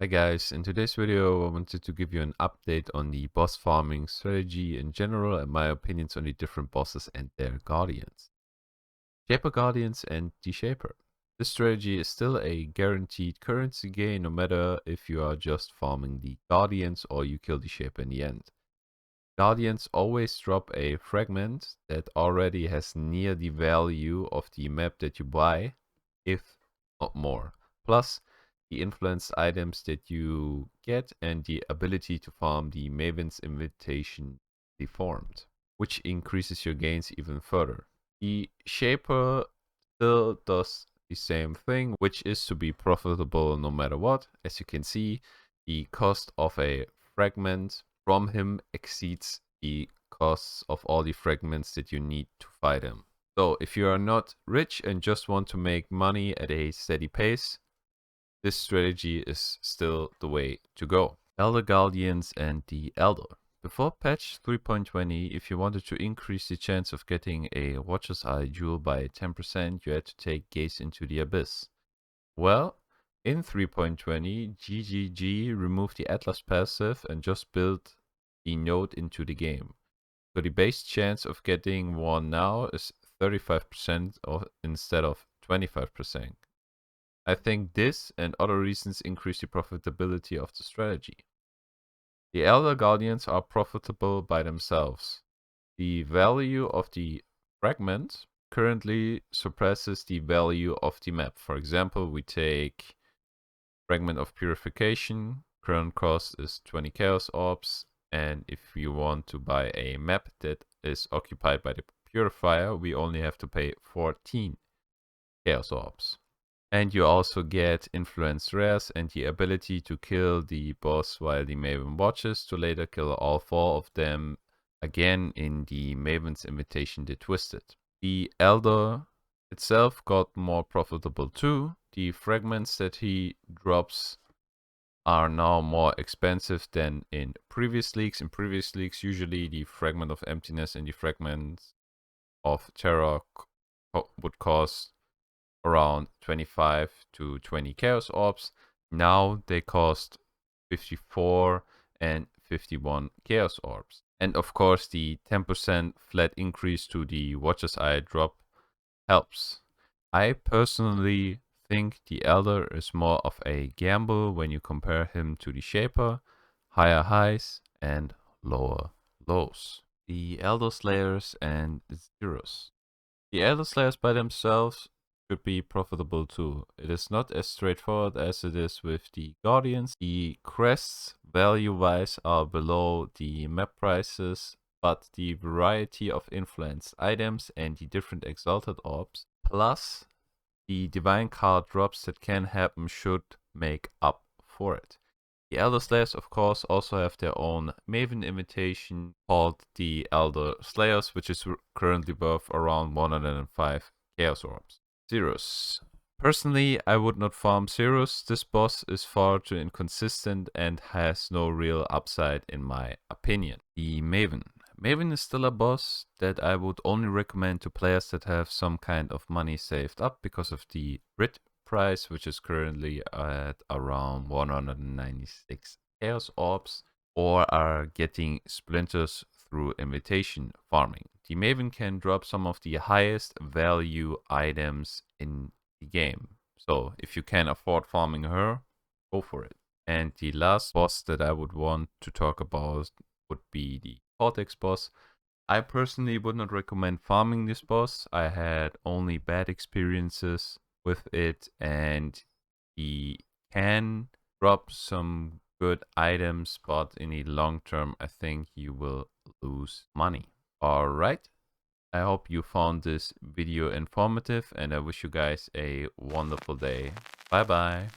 Hi guys, in today's video I wanted to give you an update on the boss farming strategy in general and my opinions on the different bosses and their guardians. Shaperguardians and the Shaper. This strategy is still a guaranteed currency gain no matter if you are just farming the guardians or you kill the Shaper in the end. Guardians always drop a fragment that already has near the value of the map that you buy, if not more. Plus, the influenced items that you get and the ability to farm the Maven's invitation deformed, which increases your gains even further. The Shaper still does the same thing, which is to be profitable no matter what. As you can see, the cost of a fragment from him exceeds the costs of all the fragments that you need to fight him. So if you are not rich and just want to make money at a steady pace, this strategy is still the way to go. Elderguardians and the Elder. Before patch 3.20, if you wanted to increase the chance of getting a Watcher's Eye jewel by 10%, you had to take Gaze into the Abyss. Well, in 3.20, GGG removed the Atlas passive and just built the node into the game. So the base chance of getting one now is 35% instead of 25%. I think this and other reasons increase the profitability of the strategy. The Elder Guardians are profitable by themselves. The value of the fragment currently surpasses the value of the map. For example, we take Fragment of Purification, current cost is 20 Chaos Orbs, and if you want to buy a map that is occupied by the Purifier, we only have to pay 14 Chaos Orbs. And you also get influenced rares and the ability to kill the boss while the Maven watches to later kill all 4 of them again in the Maven's Invitation the Twisted. The Elder itself got more profitable too. The fragments that he drops are now more expensive than in previous leagues. In previous leagues, usually the Fragment of Emptiness and the Fragment of Terror would cost around 25 to 20 Chaos Orbs. Now they cost 54 and 51 Chaos Orbs. And of course the 10% flat increase to the Watcher's Eye drop helps. I personally think the Elder is more of a gamble when you compare him to the Shaper, higher highs and lower lows. The Elderslayers and Sirus. The Elderslayers by themselves should be profitable too. It is not as straightforward as it is with the Guardians. The crests value-wise are below the map prices, but the variety of influenced items and the different exalted orbs, plus the divine card drops that can happen should make up for it. The Elderslayers, of course, also have their own Maven invitation called the Elderslayers, which is currently worth around 105 Chaos Orbs. Sirus. Personally, I would not farm Sirus. This boss is far too inconsistent and has no real upside in my opinion. The Maven. Maven is still a boss that I would only recommend to players that have some kind of money saved up because of the Brit price, which is currently at around 196 Chaos Orbs, or are getting splinters through invitation farming. The Maven can drop some of the highest value items in the game. So if you can afford farming her, go for it. And the last boss that I would want to talk about would be the Cortex boss. I personally would not recommend farming this boss. I had only bad experiences with it, and he can drop some good items, but in the long term I think you will lose money. Alright, I hope you found this video informative and I wish you guys a wonderful day. Bye bye.